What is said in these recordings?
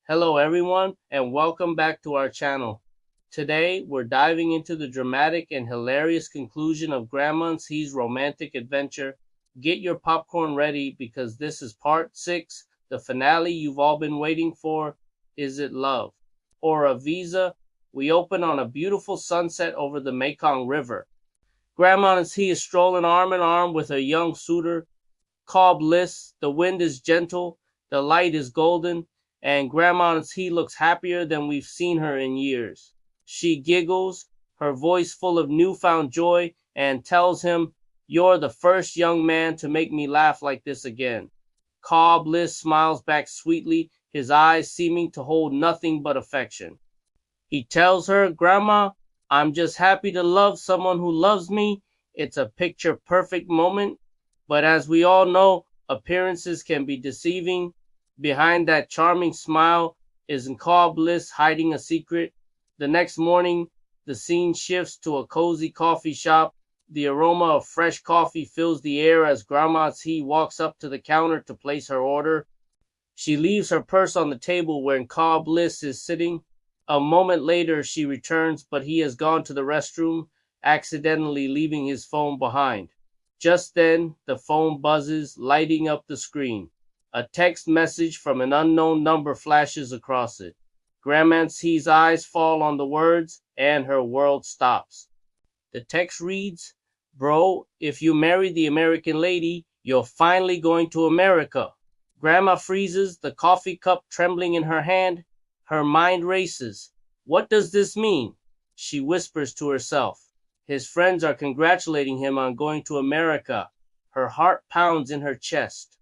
Hello everyone and welcome back to our channel. Today we're diving into the dramatic and hilarious conclusion of Grandma Ntxi's romantic adventure. Get your popcorn ready because this is part 6, the finale you've all been waiting for. Is it love or a visa? We open on a beautiful sunset over the Mekong River. Grandma Ntxi is strolling arm in arm with her young suitor, Cobb Bliss. The wind is gentle, the light is golden, and Grandma Ntxi looks happier than we've seen her in years. She giggles, her voice full of newfound joy, and tells him, "You're the first young man to make me laugh like this again." Cobb Bliss smiles back sweetly, his eyes seeming to hold nothing but affection. He tells her, "Grandma, I'm just happy to love someone who loves me. It's a picture-perfect moment." But as we all know, appearances can be deceiving. Behind that charming smile is Cobb Bliss hiding a secret. The next morning, the scene shifts to a cozy coffee shop. The aroma of fresh coffee fills the air as Grandma Ntxi walks up to the counter to place her order. She leaves her purse on the table where Cobb Bliss is sitting. A moment later, she returns, but he has gone to the restroom, accidentally leaving his phone behind. Just then, the phone buzzes, lighting up the screen. A text message from an unknown number flashes across it. Grandma Ntxi's eyes fall on the words, and her world stops. The text reads, "Bro, if you marry the American lady, you're finally going to America." Grandma freezes, the coffee cup trembling in her hand. Her mind races. What does this mean? She whispers to herself. His friends are congratulating him on going to America. Her heart pounds in her chest.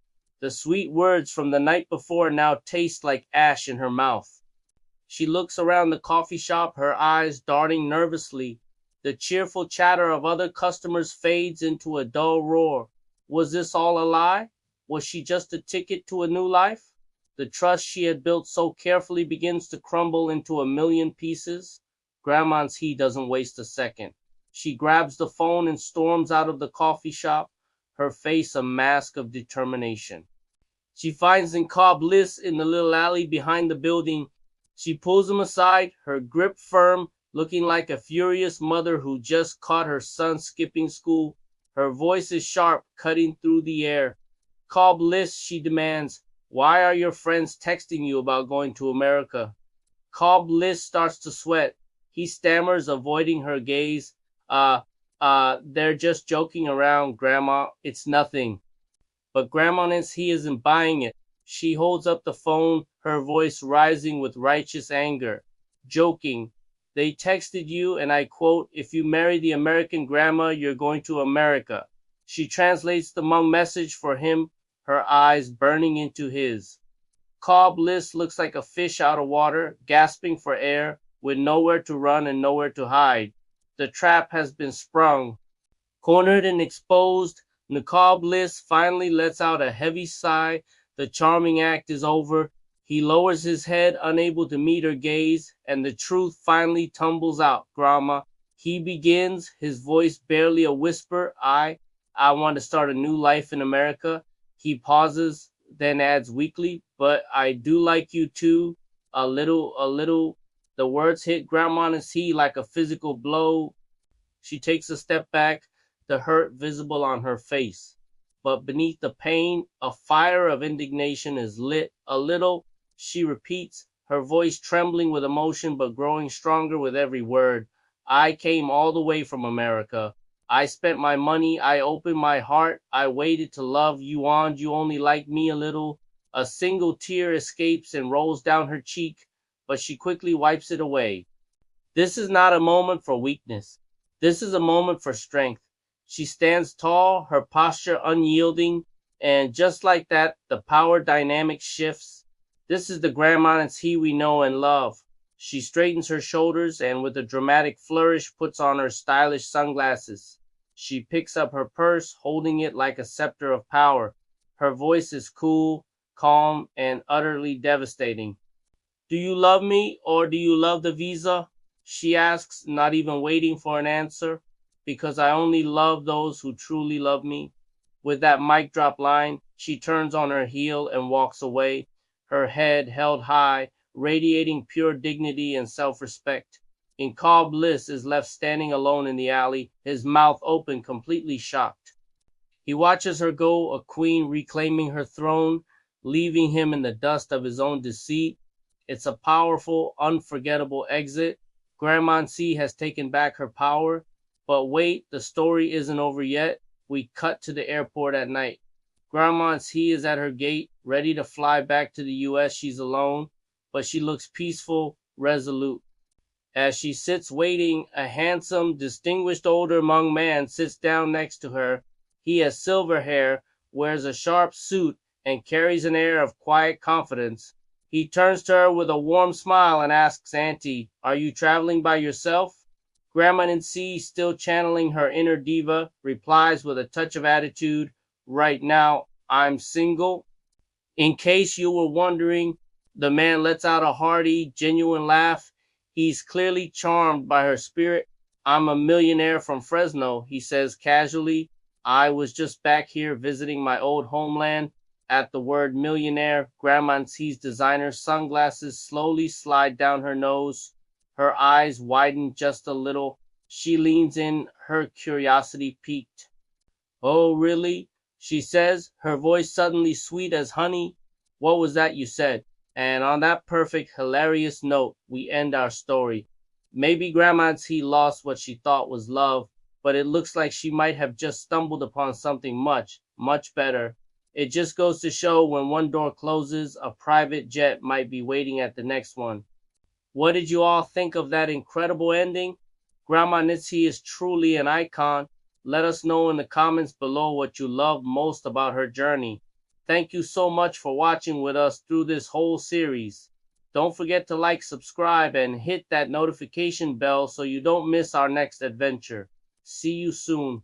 The sweet words from the night before now taste like ash in her mouth. She looks around the coffee shop, her eyes darting nervously. The cheerful chatter of other customers fades into a dull roar. Was this all a lie? Was she just a ticket to a new life? The trust she had built so carefully begins to crumble into a million pieces. Grandma Ntxi doesn't waste a second. She grabs the phone and storms out of the coffee shop, her face a mask of determination. She finds Cobb Bliss in the little alley behind the building. She pulls him aside, her grip firm, looking like a furious mother who just caught her son skipping school. Her voice is sharp, cutting through the air. "Cobb Bliss," she demands, "why are your friends texting you about going to America?" Cobb Bliss starts to sweat. He stammers, avoiding her gaze. They're just joking around, Grandma. It's nothing." But Grandma Ntxi isn't buying it. She holds up the phone, her voice rising with righteous anger. "Joking. They texted you, and I quote, 'If you marry the American grandma, you're going to America.'" She translates the message for him, her eyes burning into his. Cobb Bliss looks like a fish out of water, gasping for air, with nowhere to run and nowhere to hide. The trap has been sprung. Cornered and exposed, Cobb Bliss finally lets out a heavy sigh. The charming act is over. He lowers his head, unable to meet her gaze, and the truth finally tumbles out. "Grandma," he begins, his voice barely a whisper. I want to start a new life in America." He pauses, then adds weakly, "But I do like you too. A little." The words hit Grandma Ntxi like a physical blow. She takes a step back, the hurt visible on her face. But beneath the pain, a fire of indignation is lit. "A little," she repeats, her voice trembling with emotion but growing stronger with every word. "I came all the way from America. I spent my money, I opened my heart, I waited to love you on. You only like me a little." A single tear escapes and rolls down her cheek, but she quickly wipes it away. This is not a moment for weakness. This is a moment for strength. She stands tall, her posture unyielding, and just like that, the power dynamic shifts. This is the Grandma Ntxi we know and love. She straightens her shoulders and with a dramatic flourish puts on her stylish sunglasses. She picks up her purse, holding it like a scepter of power. Her voice is cool, calm, and utterly devastating. "Do you love me, or do you love the visa?" she asks, not even waiting for an answer. "Because I only love those who truly love me." With that mic drop line, she turns on her heel and walks away, her head held high, radiating pure dignity and self-respect. Ntxhi Bliss is left standing alone in the alley, his mouth open, completely shocked. He watches her go, a queen reclaiming her throne, leaving him in the dust of his own deceit. It's a powerful, unforgettable exit. Grandma Ntxhi has taken back her power. But wait, the story isn't over yet. We cut to the airport at night. Grandma Ntxhi is at her gate, ready to fly back to the US. She's alone, but she looks peaceful, resolute. As she sits waiting, a handsome, distinguished older Hmong man sits down next to her. He has silver hair, wears a sharp suit, and carries an air of quiet confidence. He turns to her with a warm smile and asks, "Auntie, are you traveling by yourself?" Grandma Ntxhi, still channeling her inner diva, replies with a touch of attitude, "Right now, I'm single." In case you were wondering, the man lets out a hearty, genuine laugh. He's clearly charmed by her spirit. "I'm a millionaire from Fresno," he says casually. "I was just back here visiting my old homeland." At the word millionaire, Grandma Ntxi's designer sunglasses slowly slide down her nose. Her eyes widen just a little. She leans in, her curiosity piqued. "Oh, really?" she says, her voice suddenly sweet as honey. "What was that you said?" And on that perfect, hilarious note, we end our story. Maybe Grandma Ntxhi lost what she thought was love, but it looks like she might have just stumbled upon something much, much better. It just goes to show when one door closes, a private jet might be waiting at the next one. What did you all think of that incredible ending? Grandma Ntxhi is truly an icon. Let us know in the comments below what you love most about her journey. Thank you so much for watching with us through this whole series. Don't forget to like, subscribe, and hit that notification bell so you don't miss our next adventure. See you soon.